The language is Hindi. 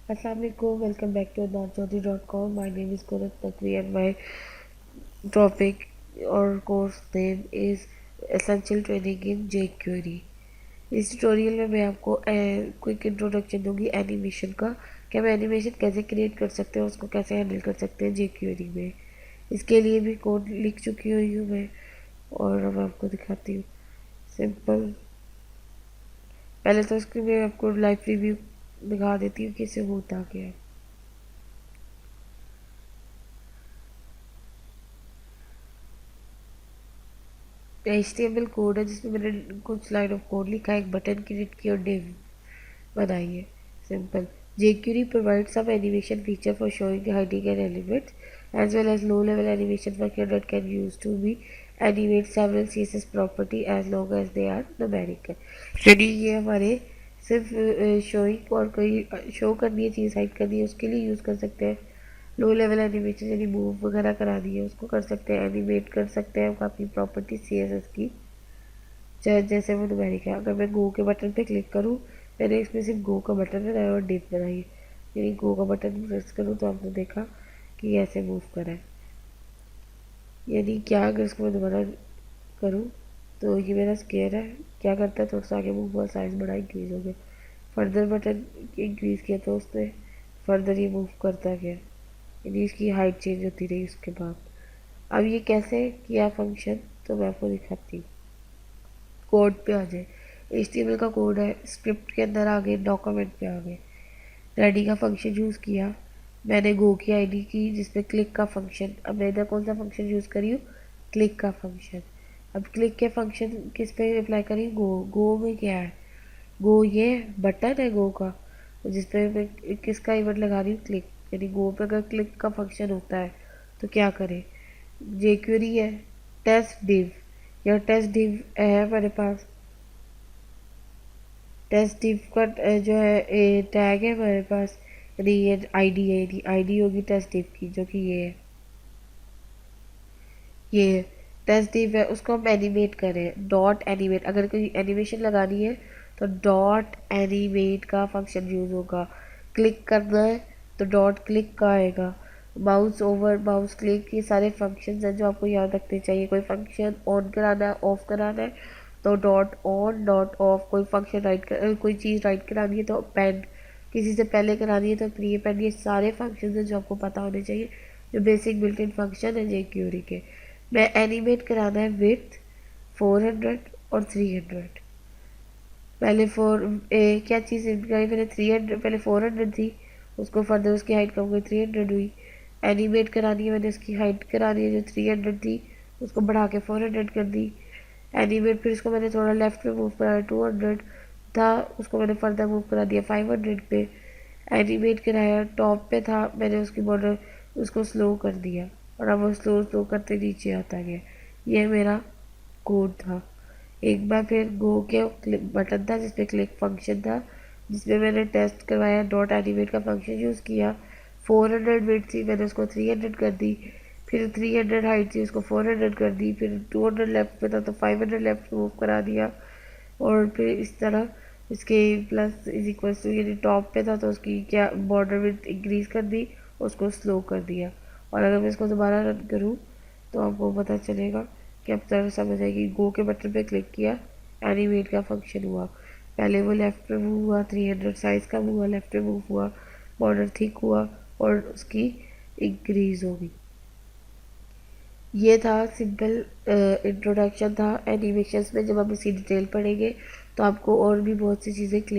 Assalamualaikum, welcome back to adnanchaudhary.com. My name is Kunat Naqvi and my topic or course name is Essential Training in jQuery. इस ट्यूटोरियल में मैं आपको क्विक इंट्रोडक्शन दूंगी एनिमेशन का, कि हम एनिमेशन कैसे क्रिएट कर सकते हैं, उसको कैसे हैंडल कर सकते हैं jQuery में। इसके लिए भी कोड लिख चुकी हुई हूँ मैं और अब आपको दिखाती हूँ। सिंपल, पहले तो इसकी मैं आपको लाइव रिव्यू दिखा देती हूँ कि इसे होता क्या है। HTML कोड है जिसमें मैंने कुछ लाइन ऑफ कोड लिखा है, एक बटन क्रिएट किया और डिव बनाई है। Simple, jQuery provides some animation feature for showing, hiding an element as well as low level animation function that can use to be animate several CSS property as long as they are numerical। यानी ये हमारे सिर्फ शोइंग और कोई शो करनी है, चीज़ हाइड करनी है, उसके लिए यूज़ कर सकते हैं। लो लेवल एनिमेशन यानी मूव वगैरह करा दी है उसको कर सकते हैं, एनिमेट कर सकते हैं काफ़ी प्रॉपर्टी CSS की, चाहे जैसे वो न्यूमेरिक है। अगर मैं गो के बटन पे क्लिक करूँ, मैंने इसमें सिर्फ गो का बटन बनाया और डिप बनाई है, यानी गो का बटन प्रेस करूँ तो आपने देखा कि ऐसे मूव करा है। यानी क्या, अगर इसको मैं दोबारा करूँ तो ये मेरा स्केयर है, क्या करता है, थोड़ा सा आगे मूव हुआ, साइज बड़ा इंक्रीज हो गया। फर्दर बटन इंक्रीज किया तो उसने फर्दर ये मूव करता गया, यानी इसकी हाइट चेंज होती रही उसके बाद। अब ये कैसे किया फंक्शन, तो मैं आपको दिखाती हूँ। कोड पे आ जाए, HTML का कोड है, स्क्रिप्ट के अंदर आ गए, डॉक्यूमेंट पे आ गए, रेडी का फंक्शन यूज़ किया, मैंने गो की आईडी की जिसपे क्लिक का फंक्शन। अब मैं इधर कौन सा फंक्शन यूज़ करी हूँ, क्लिक का फंक्शन। अब क्लिक के फंक्शन किस पे अप्लाई करी, गो में क्या है, गो ये बटन है गो का, जिसपे मैं किसका इवेंट लगा रही हूँ, क्लिक। यानी गो पे अगर क्लिक का फंक्शन होता है तो क्या करें, jQuery है, टेस्ट डिव, या टेस्ट डिव है मेरे पास, टेस्ट डिव का जो है टैग है मेरे पास, यानी ये आईडी है, यानी आईडी होगी टेस्ट डिव की, जो कि ये है, ये टेस्ट डिव है। उसको हम एनिमेट करें, डॉट एनिमेट, अगर कोई एनिमेशन लगानी है तो डॉट एनिमेट का फंक्शन यूज़ होगा। क्लिक करना है तो डॉट क्लिक का आएगा। माउस ओवर, माउस क्लिक, ये सारे फंक्शंस हैं जो आपको याद रखने चाहिए। कोई फंक्शन ऑन कराना है, ऑफ कराना है तो डॉट ऑन, डॉट ऑफ। कोई फंक्शन राइट कर, कोई चीज़ राइट करानी है तो अपेंड, किसी से पहले करानी है तो प्री अपेंड। ये सारे फंक्शन हैं जो आपको पता होने चाहिए, जो बेसिक बिल्ट इन फंक्शन है jQuery के। मैं एनिमेट कराना है विथ 400 और 300। पहले क्या चीज़ कराई मैंने, 300, पहले 400 थी, उसको फर्दर उसकी हाइट कम गई, 300 हुई। एनिमेट करानी है मैंने, उसकी हाइट करानी है, जो 300 थी उसको बढ़ा के 400 कर दी। एनिमेट, फिर उसको मैंने थोड़ा लेफ्ट पे मूव कराया, 200 था उसको मैंने फर्दर मूव करा दिया 500 पे। एनिमेट कराया, टॉप पे था, मैंने उसकी बॉर्डर उसको स्लो कर दिया और अब वो स्लो स्लो करते नीचे आता गया। ये मेरा कोड था। एक बार फिर गो के बटन था जिसपे क्लिक फंक्शन था, जिसमें मैंने टेस्ट करवाया, डॉट एनिमेट का फंक्शन यूज़ किया। 400 विड्थ थी, मैंने उसको 300 कर दी, फिर 300 हाइट थी, उसको 400 कर दी, फिर 200 लेफ्ट पे था तो 500 लेफ्ट मूव करा दिया, और फिर इस तरह इसके प्लस इज इक्वल टू, यानी टॉप पे था तो उसकी क्या बॉर्डर विड्थ इंक्रीज कर दी, उसको स्लो कर दिया। और अगर मैं इसको दोबारा रन करूँ तो आपको पता चलेगा कि अब तरह समझ आएगी। गो के बटन पे क्लिक किया, एनिमेट का फंक्शन हुआ, पहले वो लेफ्ट पे मूव हुआ, 300 साइज का मूव हुआ, लेफ्ट पे मूव हुआ, बॉर्डर थिक हुआ और उसकी इंक्रीज होगी। ये था सिंपल इंट्रोडक्शन था एनिमेशंस में। जब आप इसकी डिटेल पढ़ेंगे तो आपको और भी बहुत सी चीज़ें क्लियर